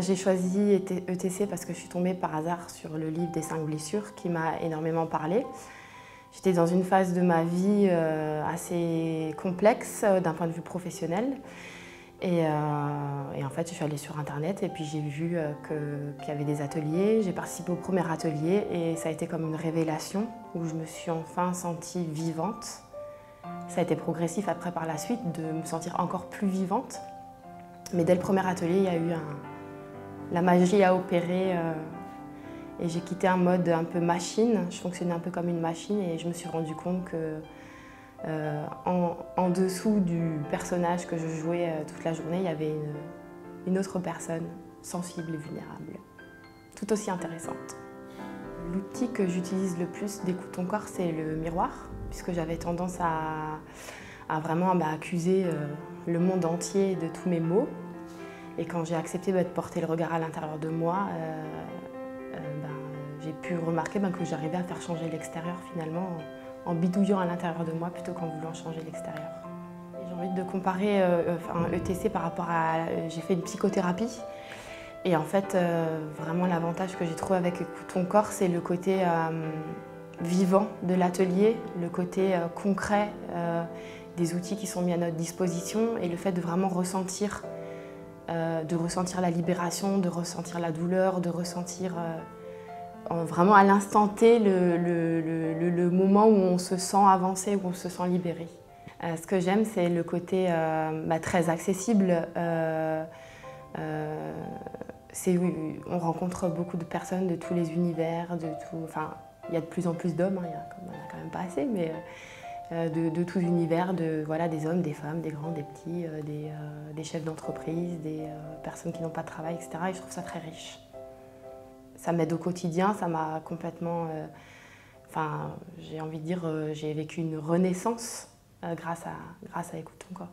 J'ai choisi ETC parce que je suis tombée par hasard sur le livre des 5 blessures qui m'a énormément parlé. J'étais dans une phase de ma vie assez complexe d'un point de vue professionnel. Et en fait, je suis allée sur Internet et puis j'ai vu qu'il y avait des ateliers. J'ai participé au premier atelier et ça a été comme une révélation où je me suis enfin sentie vivante. Ça a été progressif après par la suite de me sentir encore plus vivante. Mais dès le premier atelier, il y a eu la magie a opéré et j'ai quitté un mode un peu machine. Je fonctionnais un peu comme une machine et je me suis rendu compte que en dessous du personnage que je jouais toute la journée, il y avait une autre personne sensible et vulnérable, tout aussi intéressante. L'outil que j'utilise le plus d'Écoute ton corps, c'est le miroir, puisque j'avais tendance à vraiment accuser le monde entier de tous mes maux. Et quand j'ai accepté de porter le regard à l'intérieur de moi, j'ai pu remarquer que j'arrivais à faire changer l'extérieur finalement en bidouillant à l'intérieur de moi plutôt qu'en voulant changer l'extérieur. J'ai envie de comparer un ETC par rapport à... J'ai fait une psychothérapie et en fait vraiment l'avantage que j'ai trouvé avec Écoute ton corps, c'est le côté vivant de l'atelier, le côté concret des outils qui sont mis à notre disposition et le fait de vraiment ressentir la libération, de ressentir la douleur, de ressentir vraiment à l'instant T le moment où on se sent avancé, où on se sent libéré. Ce que j'aime, c'est le côté très accessible. On rencontre beaucoup de personnes de tous les univers, il y a de plus en plus d'hommes, il n'y en a quand même pas assez, mais de tous univers, des hommes, des femmes, des grands, des petits, des chefs d'entreprise, des personnes qui n'ont pas de travail, etc. Et je trouve ça très riche. Ça m'aide au quotidien, ça m'a complètement... j'ai envie de dire, j'ai vécu une renaissance grâce à Écoute ton corps.